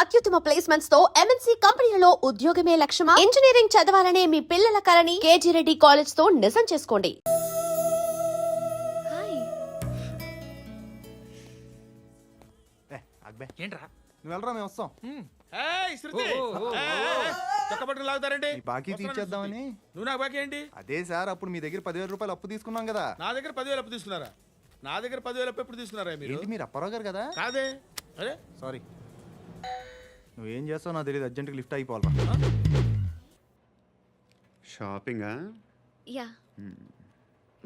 అత్యుత్తమ ప్లేస్మెంట్స్ తో ఎంఎన్సీ కంపెనీలలో ఉద్యోగమే లక్ష్యమా? ఇంజనీరింగ్ చదవాలనే మీ పిల్లల కలని కేజీ రెడ్డి కాలేజ్ తో నిజం చేసుకోండి. ఏంట్రా నువ్వు వెళ్ళరా, మేము వస్తాం. లాగుతారండి బాకీ తీర్చేద్దామని. నువ్వు నాకు బాకీ ఏంటి? అదే సార్, అప్పుడు మీ దగ్గర 10,000 రూపాయలు అప్పు తీసుకున్నాం కదా. నా దగ్గర 10,000 అప్పు తీసుకున్నారా? నా దగ్గర 10,000 అప్పు ఎప్పుడు తీసుకున్నారా మీరు? ఏంటి, మీరు అప్పారావు గారు కదా? కాదే. అరే సారీ. నువ్వేం చేస్తావు నాకు తెలియదు, అర్జెంట్గా లిఫ్ట్ అయిపోవాలరా. షాపింగా? యా.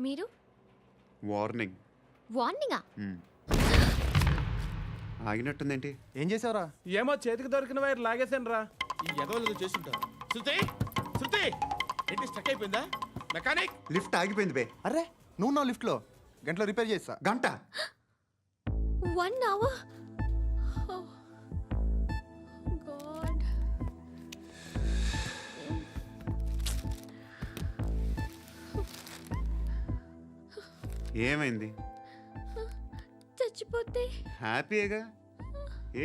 మీరు? వార్నింగ్. వార్నింగా? ఆగినట్టుందేంటి? ఏం చేసావురా? ఏమో చేతికి దొరికిన వైర్ లాగేసాను రా. ఈ ఎగవలు చేస్తుంటారు. శృతి శృతి ఏంటి స్టక్ అయిపోయిందా? మెకానిక్ లిఫ్ట్ ఆగిపోయింది బే. అరే, నువ్వు నా లిఫ్ట్లో గంటలో రిపేర్ చేస్తా. గంట? 1 hour? Oh, God. ఏమైంది? చచ్చిపోతే హ్యాపీగా,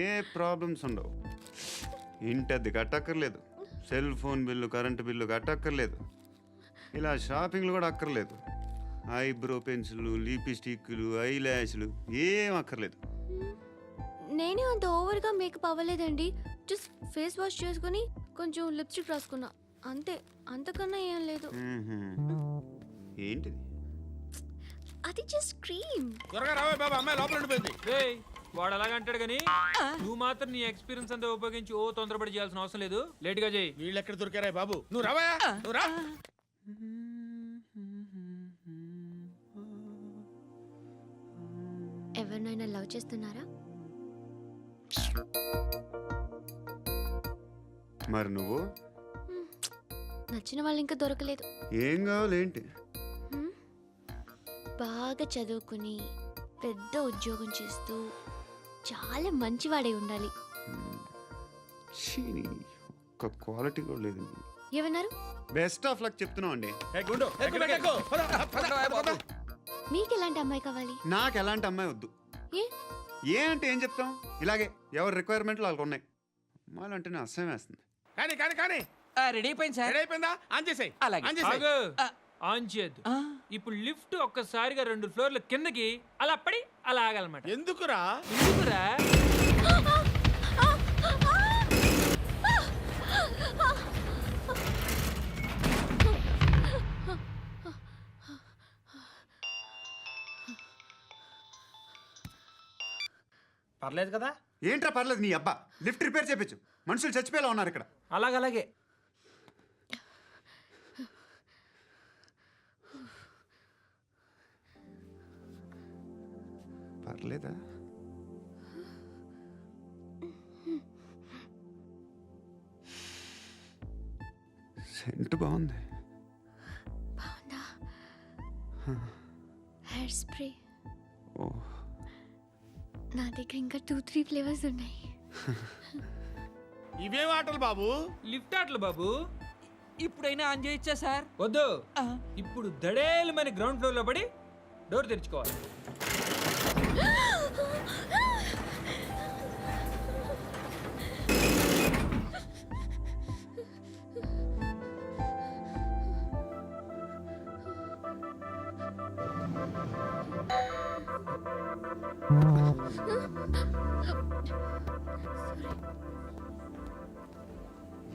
ఏ ప్రాబ్లమ్స్ ఉండవు. ఇంటి అద్దె కట్టక్కర్లేదు, cell phone bill, current bill కట్టక్కర్లేదు, ఇలా షాపింగ్లు కూడా అక్కర్లేదు. ఐబ్రో పెన్సిల్లు, లిప్స్టిక్లు, ఐ ల్యాష్లు ఏం అక్కర్లేదు. నేనే అంత ఓవర్గా మేకప్ అవ్వలేదండి. జస్ట్ ఫేస్ వాష్ చేసుకుని కొంచెం లిప్స్టిక్ రాసుకున్నా అంతే. అంతకన్నా ఏం లేదు. ఏంటిది? అది జస్ట్ క్రీమ్. త్వరగా రావే బాబా, అమ్మాయి లోపల ఉండిపోయింది. వాడు అలాగంటాడు కానీ నువ్వు మాత్రం నీ ఎక్స్పీరియన్స్ అంతా ఉపయోగించి తొందరపడి చేయాల్సిన అవసరం లేదు. లేట్ గా చేయి. వీళ్ళు ఎక్కడ దొరికారా బాబు? నువ్వు రావా, నువ్వు రా. ఎవరినైనా లవ్ చేస్తున్నారా? మరి నువ్వు? నచ్చిన వాళ్ళు ఇంకా దొరకలేదు. ఏం కావాలేంటి? బాగా చదువుకుని పెద్ద ఉద్యోగం చేస్తూ చాలా మంచివాడై ఉండాలి. ఒక్క క్వాలిటీ కూడా లేదు. ఏమన్నారు? బెస్ట్ ఆఫ్ లక్ చెప్తున్నావు అండి. మీకు ఎలాంటి అమ్మాయి కావాలి? నాకు ఎలాంటి అమ్మాయి వద్దు. ఏ అంటే ఏం చెప్తాం, ఇలాగే ఎవరి రిక్వైర్మెంట్లు వాళ్ళకు ఉన్నాయి. అమ్మాయిలు అంటేనే అసహ్యం వేస్తుంది. కానీ కానీ కానీ రెడీ అయిపోయింది సార్. రెడీ అయిపోయిందా? ఆన్ చేసేయ్. ఆన్ చేయద్దు. ఇప్పుడు లిఫ్ట్ ఒక్కసారిగా 2 ఫ్లోర్ల కిందకి అలా పడి అలా ఆగాలన్నమాట. ఎందుకురా? ఎందుకురా? పర్లేదు కదా? ఏంట్రా పర్లేదు నీ అబ్బా. లిఫ్ట్ రిపేర్ చేయించు, మనుషులు చచ్చిపోయేలా ఉన్నారు ఇక్కడ. అలాగే పర్లేదా? సెంట్ బాగుంది. బాగుందా? Hair spray. ఓ, నా దగ్గర ఇంకా 2-3 ఫ్లేవర్స్ ఉన్నాయి. ఇవేం ఆటలు బాబు? లిఫ్ట్ ఆటలు బాబు. ఇప్పుడైనా ఆన్ చేయొచ్చా సార్? వద్దు. ఇప్పుడు దడేలు మన గ్రౌండ్ ఫ్లోర్ లో పడి డోర్ తెరుచుకోవాలి.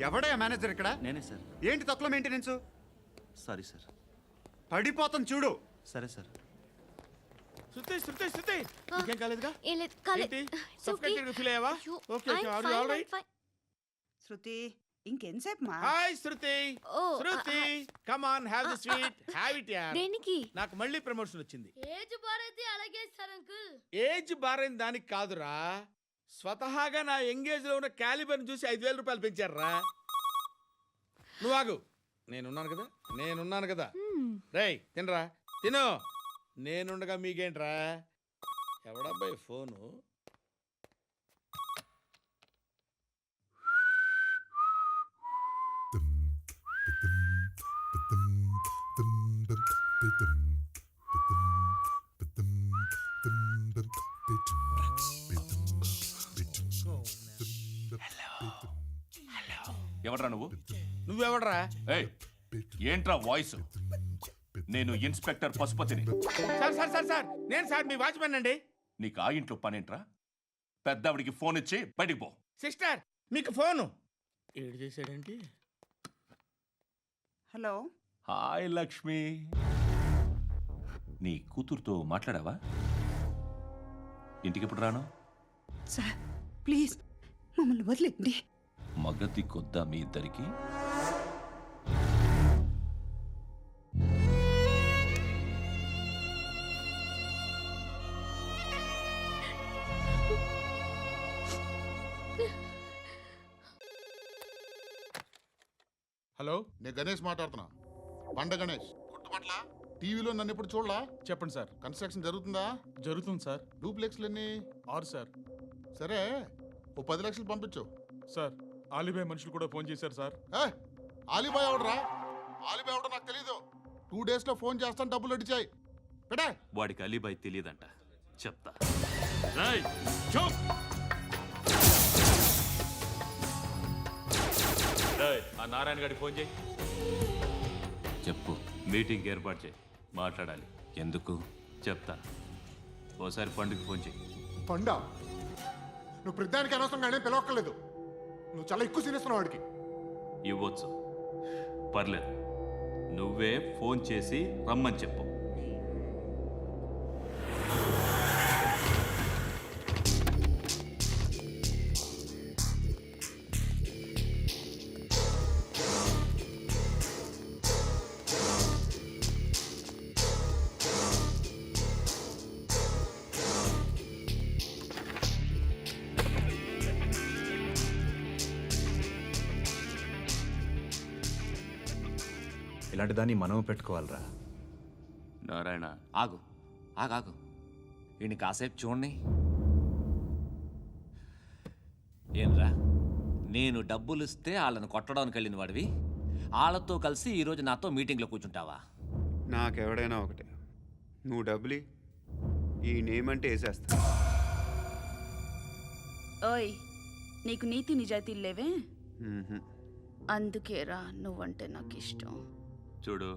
ఎవడయ్యా మేనేజర్ ఇక్కడ? నేనే సార్. ఏంటి తక్కువ మెయింటెనెన్స్? Sorry sir. పడిపోతాం చూడు. సరే సార్. శృతి శృతి శృతి ఇంకేం కాలేదుగా? ఏం లేదు, కాలేదు. సఫ్కేటెడ్ గా ఫీల్ అయ్యావా? Okay okay, are you all right? Shruti ఇంకెంతసేపు మా? Hi Shruti. Shruti come on, have the sweet, have it యార్. దేనికి? నాకు మళ్ళీ ప్రమోషన్ వచ్చింది. ఏజ్ బారైతే అలాగే సార్ అంకుల్. ఏజ్ బారైన దానికి కాదురా, స్వతహాగా నా ఎంగేజ్ లో ఉన్న క్యాలిబర్ చూసి 5,000 రూపాయలు పెంచారా. నువ్వు ఆగు, నేనున్నాను కదా. రేయ్ తినరా, తిను. నేనుండగా మీకేంట్రా? ఎవడబ్బాయి ఫోను? ఎవడ్రా నువ్వు? నువ్వెవడరా? ఏయ్, ఏంట్రా వాయిస్? నేను ఇన్స్పెక్టర్ పశుపతిని. సార్ సార్ సార్ సార్ నేను సార్ మీ వాచ్మెన్ అండి. నీకు ఆ ఇంట్లో పనేంట్రా? పెద్దవిడికి ఫోన్ ఇచ్చి బయటికి పో. సిస్టర్ మీకు ఫోను ఏడు చేశాడేంటి? హలో హాయ్ లక్ష్మి, నీ కూతురుతో మాట్లాడావా? ఇంటికి ఎప్పుడు రాను? సార్ ప్లీజ్ మమ్మల్ని వదిలేండి. మగతి కొద్దా మీ ఇద్దరికి? హలో, నేను గణేష్ మాట్లాడుతున్నా. బండ గణేష్ గుర్తుపట్ల? టీవీలో నన్ను ఇప్పుడు చూడలా? చెప్పండి సార్. కన్స్ట్రక్షన్ జరుగుతుందా? జరుగుతుంది సార్. డూప్లెక్స్లు ఎన్ని? 6 సార్. సరే, ఓ 10 లక్షలు పంపించు సార్. ఆలిబాయ్ మనుషులు కూడా ఫోన్ చేశారు సార్. ఆలిబాయ్ ఎవడరా? ఆలిబాయ్ ఎవడో నాకు తెలీదు. 2 డేస్లో ఫోన్ చేస్తాను, డబ్బులు అడిచాయి పెడే. వాడికి అలీబాయ్ తెలియదంట, చెప్తా. ఆ నారాయణ గారికి ఫోన్ చేయి. చెప్పు. మీటింగ్ ఏర్పాటు చేయి, మాట్లాడాలి. ఎందుకు చెప్తా. ఓసారి పండుగ ఫోన్ చేయి. పండ నువ్వు ప్రతిదానికి అనవసరంగానే పిలవక్కర్లేదు. నువ్వు చాలా ఎక్కువ సీనిస్తున్నావు వాడికి. ఇవ్వచ్చు, పర్లేదు. నువ్వే ఫోన్ చేసి రమ్మని చెప్పు. ఇలాంటి దాన్ని మనం పెట్టుకోవాలరా. నారాయణ, ఆగు ఆగాగు, ఈయన కాసేపు చూడండి. ఏంరా, నేను డబ్బులు ఇస్తే వాళ్ళని కొట్టడానికి వెళ్ళిన వాడివి, వాళ్ళతో కలిసి ఈరోజు నాతో మీటింగ్లో కూర్చుంటావా? నాకెవడైనా ఒకటే. నువ్వు డబ్బులి, ఈ నేమ్ అంటే వేసేస్తా. ఓయ్, నీకు నీతి నిజాయితీలు లేవే, మ్మ్హ. అందుకేరా నువ్వంటే నాకు ఇష్టం. చూడు,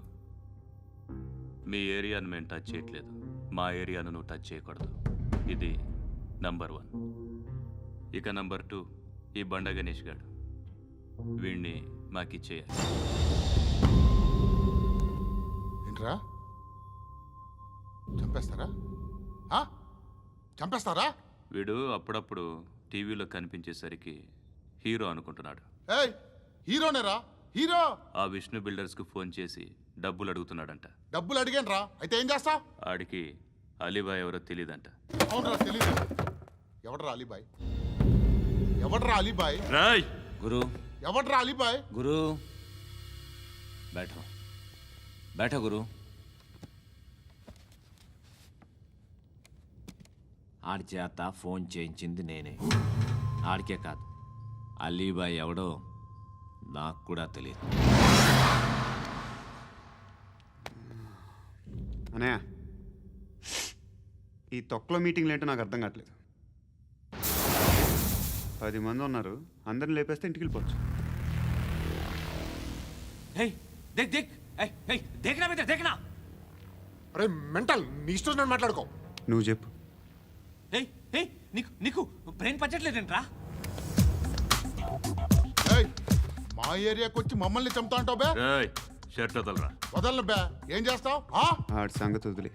మీ ఏరియాను మేము టచ్ చేయట్లేదు, మా ఏరియాను నువ్వు టచ్ చేయకూడదు. ఇది నంబర్ 1. ఇక నంబర్ 2, ఈ బండ గణేష్ గాడు, వీణ్ణి మాకిచ్చేయాలి. ఏంట్రా, చంపేస్తారా? చంపేస్తారా? వీడు అప్పుడప్పుడు టీవీలో కనిపించేసరికి హీరో అనుకుంటున్నాడు. ఏయ్, హీరోనేరా, హీరో. ఆ విష్ణు బిల్డర్స్కు ఫోన్ చేసి డబ్బులు అడుగుతున్నాడంట. డబ్బులు అడిగాను రా, అయితే ఏం చేస్తా? ఆడికి అలీబాయ్ ఎవరో తెలీదంట. అవునరా, తెలీదు. ఎవడరా అలీబాయ్? ఎవడరా అలీబాయ్? రాయ్ గురు, ఎవడరా అలీబాయ్? గురు బైఠో బైఠో గురు. ఆడి చేత ఫోన్ చేయించింది నేనే. ఆడికే కాదు, అలీబాయ్ ఎవడో నాకు కూడా తెలియదు. అనయ్య, ఈ తొక్కలో మీటింగ్లు ఏంటో నాకు అర్థం కావట్లేదు. 10 మంది ఉన్నారు, అందరిని లేపేస్తే ఇంటికి వెళ్ళిపోవచ్చు. దేక్ దేక్ దేకనా మీద దేకనా. అరే మెంటల్, నీ ఇష్టం నేను మాట్లాడుకో. నువ్వు చెప్పు. నీకు నీకు బ్రెయిన్ పచ్చట్లేదంట్రా. ఏయ్, మా ఏరియాకి వచ్చి మమ్మల్ని చంపుతా అంటావు బే? రాయ్ షర్ట్ వదలరా. వదలను బే, ఏం చేస్తావు? ఆడి సంగతి వదిలే,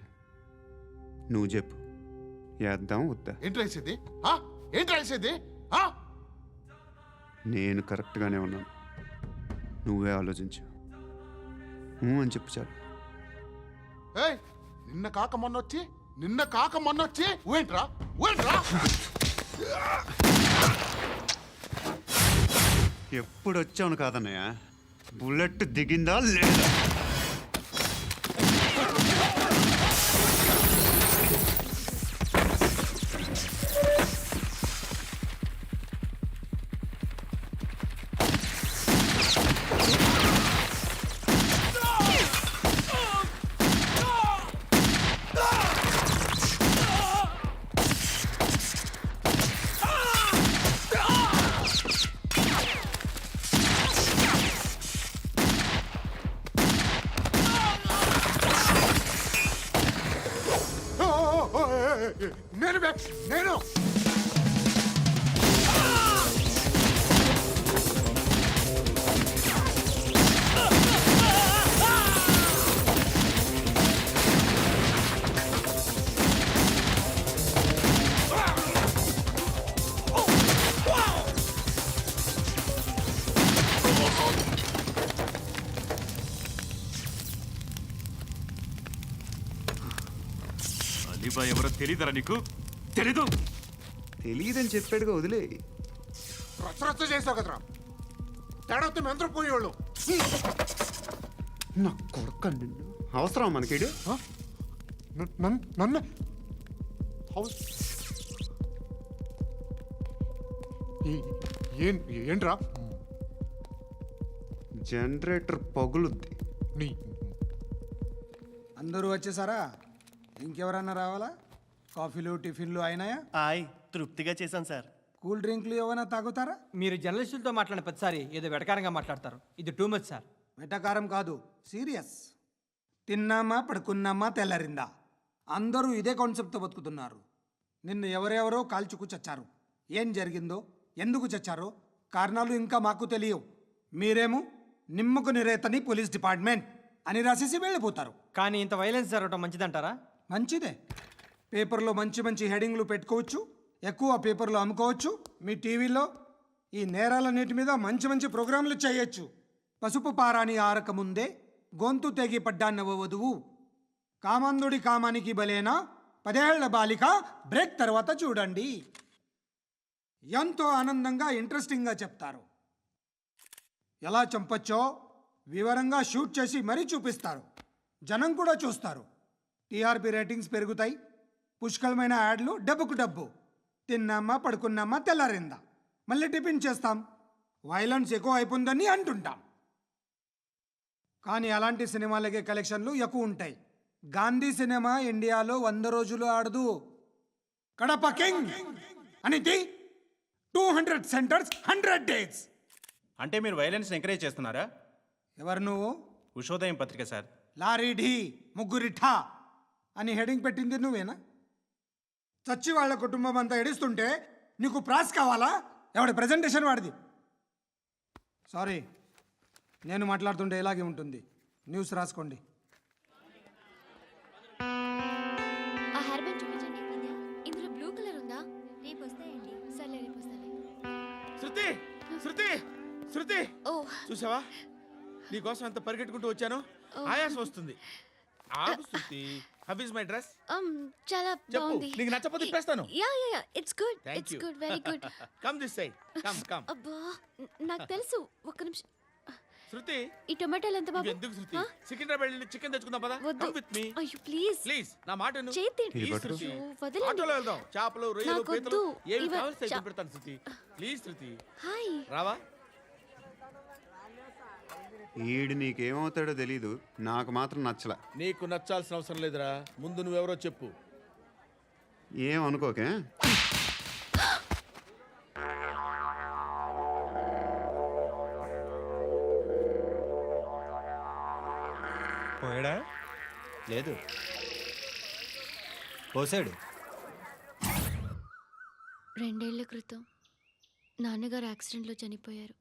నువ్వు చెప్పు. వేద్దాం వద్దా? ఏంటి రాసేది? ఏంటి రాసేది? నేను కరెక్ట్గానే ఉన్నాను, నువ్వే ఆలోచించు. అని చెప్పు చాలు. ఏయ్, నిన్న కాక మొన్నొచ్చి ఊయంట్రా. ఎప్పుడు వచ్చావును కాదన్నయ్య, బుల్లెట్ దిగిందా లేదా? అలీబాయ్ ఎవరో తెలీదరా నీకు? తెలీదు? తెలియదని చెప్పాడుగా, వదిలే. రచ్చ చేసావు కదరా, తేడా వస్తే మెంతరం పోయేవాళ్ళు. నా కొడుకు నిన్ను అవసరం మనకిడు. నన్ను ఏంట్రా? జనరేటర్ పగులుద్ది. నీ అందరూ వచ్చేసారా? ఇంకెవరన్నా రావాలా? కాఫీలు టిఫిన్లు అయినాయా? తృప్తిగా చేశాను సార్. కూల్ డ్రింక్లు ఏమైనా తాగుతారా? మీరు జర్నలిస్టులతో మాట్లాడిన ప్రతిసారి ఏదో వెటకారంగా మాట్లాడతారు. ఇది టూ మచ్ సార్. వెటకారం కాదు, సీరియస్. తిన్నామా పడుకున్నామా తెల్లరిందా, అందరూ ఇదే కాన్సెప్ట్తో బతుకుతున్నారు. నిన్ను ఎవరెవరో కాల్చుకు చచ్చారు. ఏం జరిగిందో, ఎందుకు చచ్చారో కారణాలు ఇంకా మాకు తెలియవు. మీరేమో నిమ్మకు నిరేతని పోలీస్ డిపార్ట్మెంట్ అని రాసేసి వెళ్ళిపోతారు. కానీ ఇంత వైలెన్స్ జరగడం మంచిదంటారా? మంచిదే. పేపర్లో మంచి మంచి హెడింగ్లు పెట్టుకోవచ్చు, ఎక్కువ పేపర్లు అమ్ముకోవచ్చు. మీ టీవీలో ఈ నేరాలన్నిటి మీద మంచి మంచి ప్రోగ్రాంలు చేయొచ్చు. పసుపు పారాని ఆరక ముందే గొంతు తెగి పడ్డాన్నవ వధువు, కామందుడి కామానికి బలేనా 10 ఏళ్ల బాలిక బ్రేక్ తర్వాత చూడండి. ఎంతో ఆనందంగా ఇంట్రెస్టింగ్గా చెప్తారు. ఎలా చంపచ్చో వివరంగా షూట్ చేసి మరీ చూపిస్తారు. జనం కూడా చూస్తారు. టీఆర్పీ రేటింగ్స్ పెరుగుతాయి. పుష్కలమైన యాడ్లు, డబ్బుకు డబ్బు. తిన్నామా పడుకున్నామా తెల్లారిందా, మళ్ళీ టిఫిన్ చేస్తాం. వైలెన్స్ ఎక్కువ అయిపోయిందని అంటుంటాం. కానీ అలాంటి సినిమాలకే కలెక్షన్లు ఎక్కువ ఉంటాయి. గాంధీ సినిమా ఇండియాలో 100 రోజులు ఆడదు. కడప కింగ్ అనేది 200 సెంటర్స్ 100 డేస్. అంటే మీరు వైలెన్స్ ఎంకరేజ్ చేస్తున్నారా? ఎవరు నువ్వు? ఉషోదయం పత్రిక సార్. లారీ ఢీ ముగ్గురిఠా అని హెడింగ్ పెట్టింది నువ్వేనా? చచ్చి వాళ్ళ కుటుంబం అంతా ఎడుస్తుంటే నీకు ప్రాస్ కావాలా? ఎవడి ప్రజెంటేషన్ వాడిది. సారీ, నేను మాట్లాడుతుంటే ఇలాగే ఉంటుంది. న్యూస్ రాసుకోండి. ఆ హెయిర్ బ్యాండ్ చూపించండి. ఇందులో బ్లూ కలర్ ఉందా? రేపు వస్తాయండి. సర్లే, రేపు వస్తాలే. శృతి శృతి శృతి, ఓ చూసావా నీకోసం ఎంత పరిగెట్టుకుంటూ వచ్చాను. ఆయాసం వస్తుంది. ఆగు Shruti. How is my dress? చాలా చెప్పు. బాగుంది. నీకు నచ్చకపోతే తిప్పేస్తాను. Yeah it's good. Thank it's you. Good, very good. Come this side. Come. అబ్బా, నాకు తెలుసు. ఒక్క నిమిషం. శృతి, ఈ టొమాటోలు ఎంత బాబు? ఎందుకు శృతి? సికింద్రాబాద్ వెళ్ళి చికెన్ తెచ్చుకుందాం పదా. వద్దు. కమ్ విత్ మీ అయ్యో ప్లీజ్ ప్లీజ్. నా మాట విను. చేతి ప్లీజ్ శృతి. వదలండి. ఆటోలో వెళ్దాం. చేపలు, రొయ్యలు, నాకు పీతలు వద్దు. ఏమి ఇవ- కావాలి చా- పెడతాను శృతి. Please Shruti. హాయ్. రావా? ఈడు నీకేమవుతాడో తెలీదు, నాకు మాత్రం నచ్చలా. నీకు నచ్చాల్సిన అవసరం లేదురా. ముందు నువ్వెవరో చెప్పు. ఏమనుకోకే. పోయాడా? లేదు, పోసాడు. 2 ఏళ్ల క్రితం నాన్నగారు యాక్సిడెంట్లో చనిపోయారు.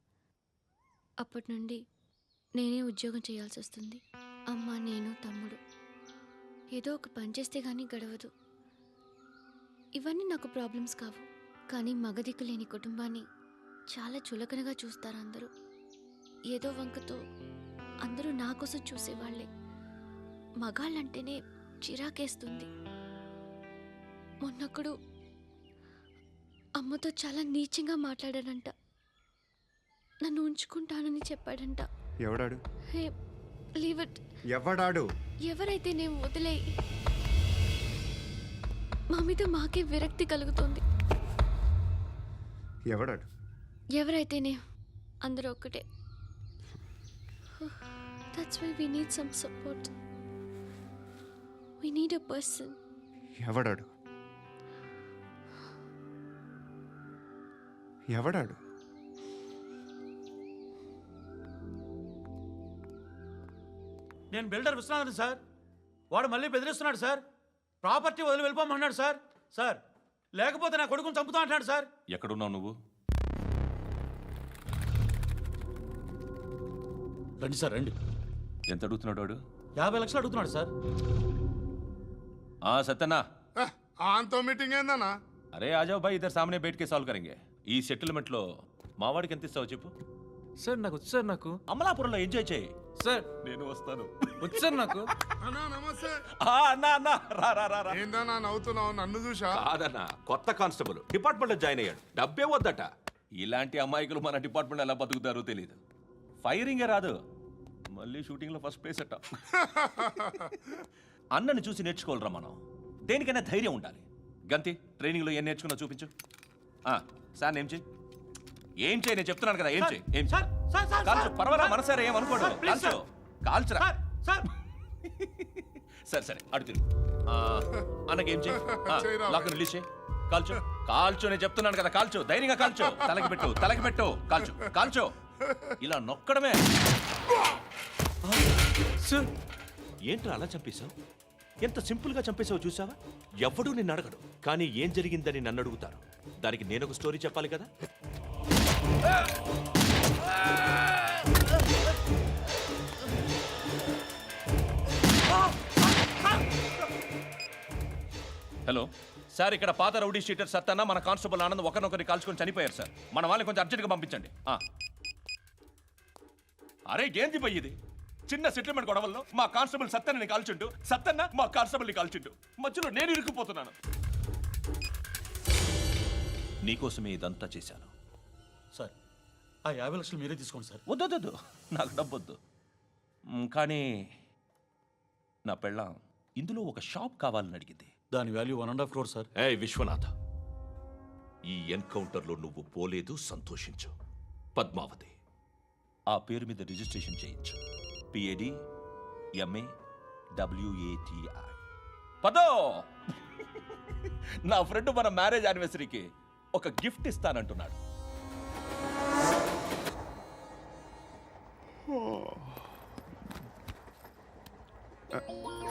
అప్పటి నుండి నేనే ఉద్యోగం చేయాల్సి వస్తుంది. అమ్మ, నేను, తమ్ముడు ఏదో ఒక పని చేస్తే కానీ గడవదు. ఇవన్నీ నాకు ప్రాబ్లమ్స్ కావు. కానీ మగదిక్కు లేని కుటుంబాన్ని చాలా చులకనగా చూస్తారు అందరూ. ఏదో వంకతో అందరూ నా కోసం చూసేవాళ్లే. మగాళ్ళంటేనే చిరాకేస్తుంది. మొన్నొక్కడు అమ్మతో చాలా నీచంగా మాట్లాడాడంట. నన్ను ఉంచుకుంటానని చెప్పాడంట. ఎవడాడు? హే, లీవ్ ఇట్. ఎవడాడు? ఎవరైతే నేను వదిలే. మా మీద మాకే విరక్తి కలుగుతుంది. ఎవడాడు? ఎవరైతేనే అందరూ ఒక్కటే. That's why we need some support. We need a person. ఎవడాడు? ఎవడాడు? నేను బిల్డర్ విశ్వనాథన్ సార్. వాడు మళ్ళీ బెదిరిస్తున్నాడు సార్. ప్రాపర్టీ వదిలి వెళ్ళిపోమన్నాడు సార్. సార్, లేకపోతే నా కొడుకుని చంపుతా అంటున్నాడు సార్. ఎక్కడున్నావు నువ్వు? రండి సార్, రండి. ఎంత అడుగుతున్నాడు వాడు? 50 లక్షలు అడుగుతున్నాడు సార్. సత్యనా, ఆంతో మీటింగ్ ఏందన్నా? అరే ఆజావ్ భాయ్, ఇద్దరు సామనే బయటకే సాల్వ్ కరెంగే. ఈ సెటిల్మెంట్లో మావాడికి ఎంత ఇస్తావు చెప్పు. సార్ నాకు వచ్చు సార్. నాకు అమలాపురంలో ఎంజాయ్ చేయి. సార్ నేను వస్తాను. వచ్చారు నాకు. అన్నా నమస్తే. అన్నా అన్నా రా రా రా రా. ఏందన్నా నవ్వుతున్నావు? నన్ను చూసా? కాదన్నా, కొత్త కానిస్టేబుల్ డిపార్ట్మెంట్ లో జాయిన్ అయ్యాడు. డబ్బే వద్దట. ఇలాంటి అమాయకులు మన డిపార్ట్మెంట్ ఎలా బతుకుతారో తెలియదు. ఫైరింగే రాదు, మళ్ళీ షూటింగ్ లో ఫస్ట్ ప్లేస్ అట్ట. అన్నని చూసి నేర్చుకోవాలరా మనం. దేనికైనా ధైర్యం ఉండాలి. గంతి, ట్రైనింగ్ లో ఏం నేర్చుకున్నా చూపించు. సార్ ఏం చేయి, ఏం చేయి, నేను చెప్తున్నాను కదా. ఏం చేయి, ఏం చేయి. కాల్చు, పర్వాలా, మనసారా ఏమనుకోడు. కాల్చు, కాల్చురా. సరే సరే, అడు తిరుగు. అన్నకేం చేయి, లాక్ రిలీజ్ చేయి. కాల్చు, కాల్చు, నేను చెప్తున్నాను కదా. కాల్చు, ధైర్యంగా కాల్చు. తలకి పెట్టు, తలకి పెట్టు. కాల్చు, కాల్చు. ఇలా నొక్కడమే. ఏంట్రా అలా చంపేశావు? ఎంత సింపుల్ గా చంపేశావు చూసావా? ఎవడూ నిన్ను అడగడు, కానీ ఏం జరిగిందని నన్ను అడుగుతారు. దానికి నేను ఒక స్టోరీ చెప్పాలి కదా. హలో సార్, ఇక్కడ పాత రౌడీ షీటర్ సత్తన్న మన కానిస్టేబుల్ ఆనంద్ ఒకరినొకరిని కాల్చుకొని చనిపోయారు సార్. మన వాళ్ళని కొంచెం అర్జెంట్గా పంపించండి. అరే ఏంది పోయి ఇది? చిన్న సెటిల్మెంట్ గొడవల్లో మా కానిస్టేబుల్ సత్తన్నని కాల్చుంటూ, సత్తన్న మా కానిస్టేబుల్ని కాల్చుంటూ, మధ్యలో నేను ఇరుక్కుపోతున్నాను. నీకోసమే ఇదంతా చేశాను సార్. ఆ 50 లక్షలు మీరే తీసుకోండి సార్. వద్దొద్దు, నాకు డబ్బొద్దు. కానీ నా పెళ్ళాం ఇందులో ఒక షాప్ కావాలని అడిగింది. దాని వాల్యూ 1.5 crore సార్. విశ్వనాథ, ఈ ఎన్కౌంటర్లో నువ్వు పోలేదు, సంతోషించు. పద్మావతి ఆ పేరు మీద రిజిస్ట్రేషన్ చేయించు. PAD MA WATI. పదో, నా ఫ్రెండ్ మన మ్యారేజ్ యానివర్సరీకి ఒక గిఫ్ట్ ఇస్తానంటున్నాడు.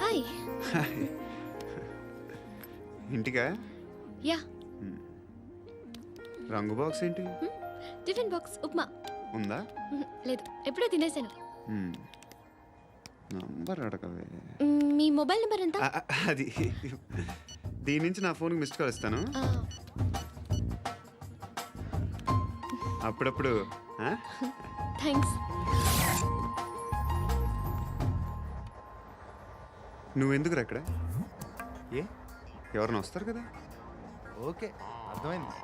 హాయ్. ఇంటికా? యా. రంగు బాక్స్ ఏంటి? Tiffin box upma. ఉందా? లేదు, ఎప్పుడో తినేసాను. నంబర్ అడగవే. మీ మొబైల్ నెంబర్ ఎంత? అది దీని నుంచి నా ఫోన్కి మిస్డ్ కాల్ ఇస్తాను. అప్పుడప్పుడు. థ్యాంక్స్. నువ్వెందుకురా అక్కడ? ఏ ఎవరైనా వస్తారు కదా. ఓకే, అర్థమైంది.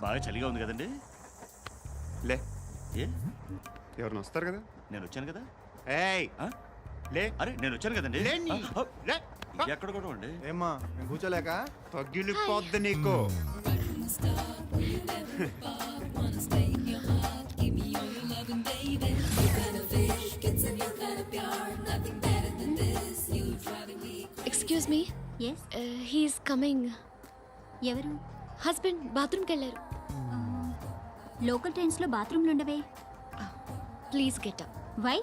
బాగా చలిగా ఉంది కదండి. లే, ఏ ఎవరైనా వస్తారు కదా. నేను వచ్చాను కదా. ఏయ్ లే. అరే నేను వచ్చాను కదండి. లే. ఎక్కడ కూడా అండి. ఏమ్మా నేను కూర్చోలేక? తగ్గిలిపోద్ది నీకు. Excuse me. He's coming. ఎవరు? హస్బెండ్ బాత్రూమ్కి వెళ్ళారు. లోకల్ ట్రైన్స్లో బాత్రూమ్లు ఉండవే. Please get up. వై?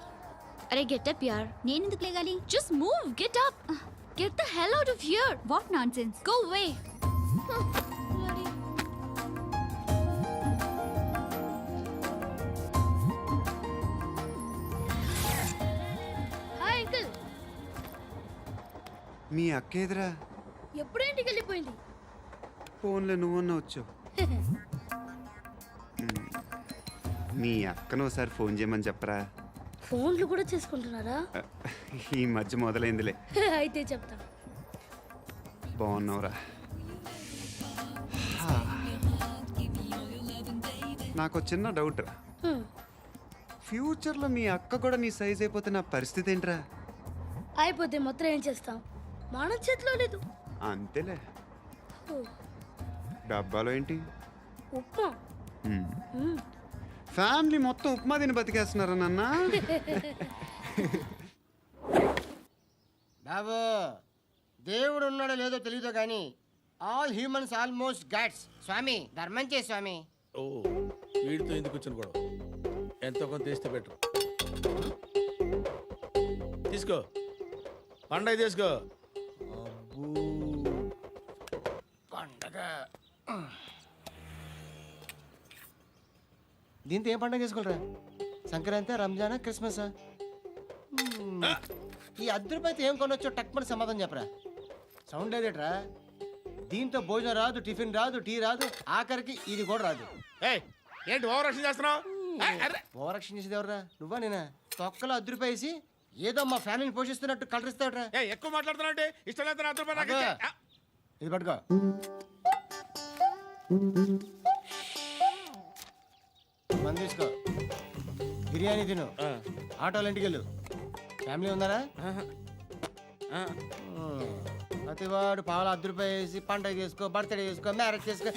అరే గెట్ అప్ యార్. నేనెందుకు లేగాలి? Just move, get up. Get the hell out of here. What nonsense. Go away. Hi uncle. మీ అక్క ఎదురా? ఎప్పుడు ఇంటికి వెళ్ళిపోయింది? ఫోన్లో నువ్వన్నా వచ్చావు. మీ అక్కను ఒకసారి ఫోన్ చేయమని చెప్పరా. ఫోన్లు కూడా చేసుకుంటున్నారా? ఈ మధ్య మొదలైందిలే. అయితే చెప్తా. బాగున్నావురా? నాకు చిన్న డౌట్ రా. ఫ్యూచర్లో మీ అక్క కూడా నీ సైజ్ అయిపోతే నా పరిస్థితి ఏంట్రా? అయిపోతే మొత్తం ఏం చేస్తాం? మన చేతిలో లేదు. అంతేలే. డబ్బాలో ఏంటి? ఉప్మా. ఫ్యామిలీ మొత్తం ఉప్మా తిని బతికేస్తున్నారా నాన్న? బాబు, దేవుడు ఉన్నాడో లేదో తెలియదు కానీ ఆల్ హ్యూమన్స్ ఆల్మోస్ట్ గాడ్స్. స్వామి ధర్మం చే స్వామి. ఓ, వీడితో ఎందుకు వచ్చిన గొడవ? ఎంతో కొంత తీస్తే బెటర్. తీసుకో, పండగ తీసుకో. పండగ దీంతో ఏం పండగ చేసుకోరా? సంక్రాంతి, రంజానా, క్రిస్మసా? ఈ రూపాయలతో ఏం కొనొచ్చో టక్మని సమాధానం చెప్పరా. సౌండ్ లేదేట్రా? దీంతో భోజనం రాదు, టిఫిన్ రాదు, టీ రాదు, ఆఖరికి ఇది కూడా రాదు. ఏంటి ఓవర్ యాక్షన్ చేస్తున్నావు? ఓవరాక్షన్ చేసేది ఎవరా నువ్వా నేనా తొక్కలో 10 రూపాయలు వేసి ఏదో మా ఫ్యామిలీని పోషిస్తున్నట్టు కలరిస్తావుట్రా ఎక్కువ మాట్లాడుతున్నావు అంటే ఇష్టం లేదు నా రూపాయలు నాకు ఇచ్చే. ఆ, ఇది పట్టుకో మంది తీసుకో బిర్యానీ తిను ఆటోలు ఇంటికి వెళ్ళు ఫ్యామిలీ ఉన్నారా ప్రతివాడు పావులు 10 రూపాయలు వేసి పండగ చేసుకో బర్త్డే చేసుకో మ్యారేజ్ చేసుకో